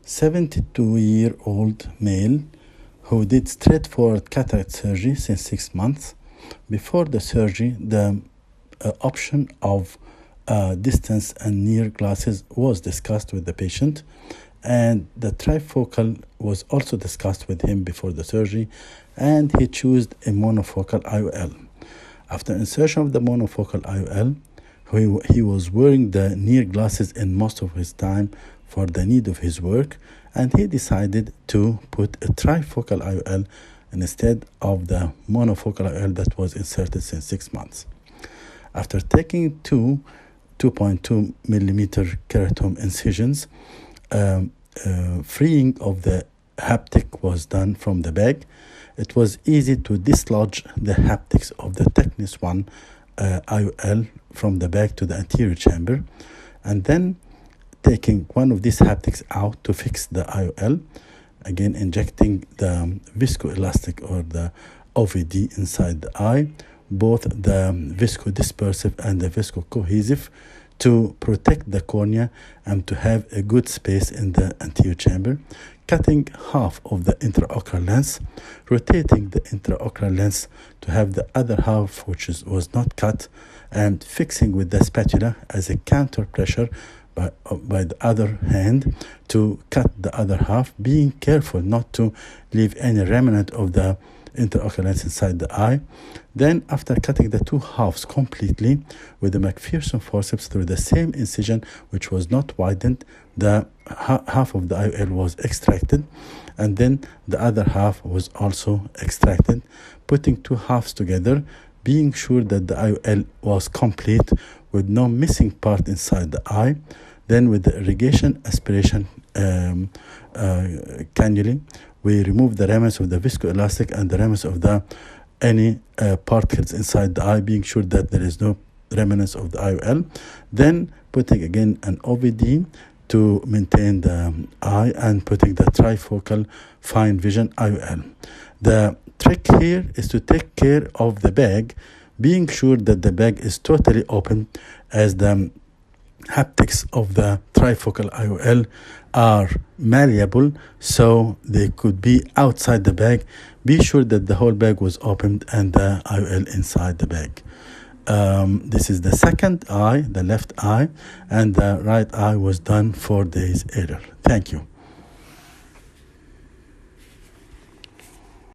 72-year-old male who did straightforward cataract surgery since 6 months. Before the surgery, the option of distance and near glasses was discussed with the patient, and the trifocal was also discussed with him before the surgery, and he chose a monofocal IOL. After insertion of the monofocal IOL, he was wearing the near glasses in most of his time for the need of his work, and he decided to put a trifocal IOL instead of the monofocal IOL that was inserted since 6 months. After taking 2.2 millimeter keratome incisions, freeing of the haptic was done from the bag. It was easy to dislodge the haptics of the thickness 1 IOL from the bag to the anterior chamber, and then taking one of these haptics out to fix the IOL, again injecting the viscoelastic or the OVD inside the eye, both the viscodispersive and the viscocohesive, to protect the cornea and to have a good space in the anterior chamber, cutting half of the intraocular lens, rotating the intraocular lens to have the other half which was not cut, and fixing with the spatula as a counter pressure by the other hand to cut the other half, being careful not to leave any remnant of the intraocular lens inside the eye. Then, after cutting the two halves completely with the McPherson forceps through the same incision which was not widened, the half of the IOL was extracted, and then the other half was also extracted, putting two halves together, being sure that the IOL was complete with no missing part inside the eye. Then, with the irrigation aspiration cannulae, we remove the remnants of the viscoelastic and the remnants of the any particles inside the eye, being sure that there is no remnants of the IOL. Then putting again an OVD to maintain the eye, and putting the trifocal fine vision IOL. The trick here is to take care of the bag, being sure that the bag is totally open, as the haptics of the trifocal IOL are malleable, so they could be outside the bag. Be sure that the whole bag was opened and the IOL inside the bag. This is the second eye, the left eye, and the right eye was done 4 days earlier. Thank you.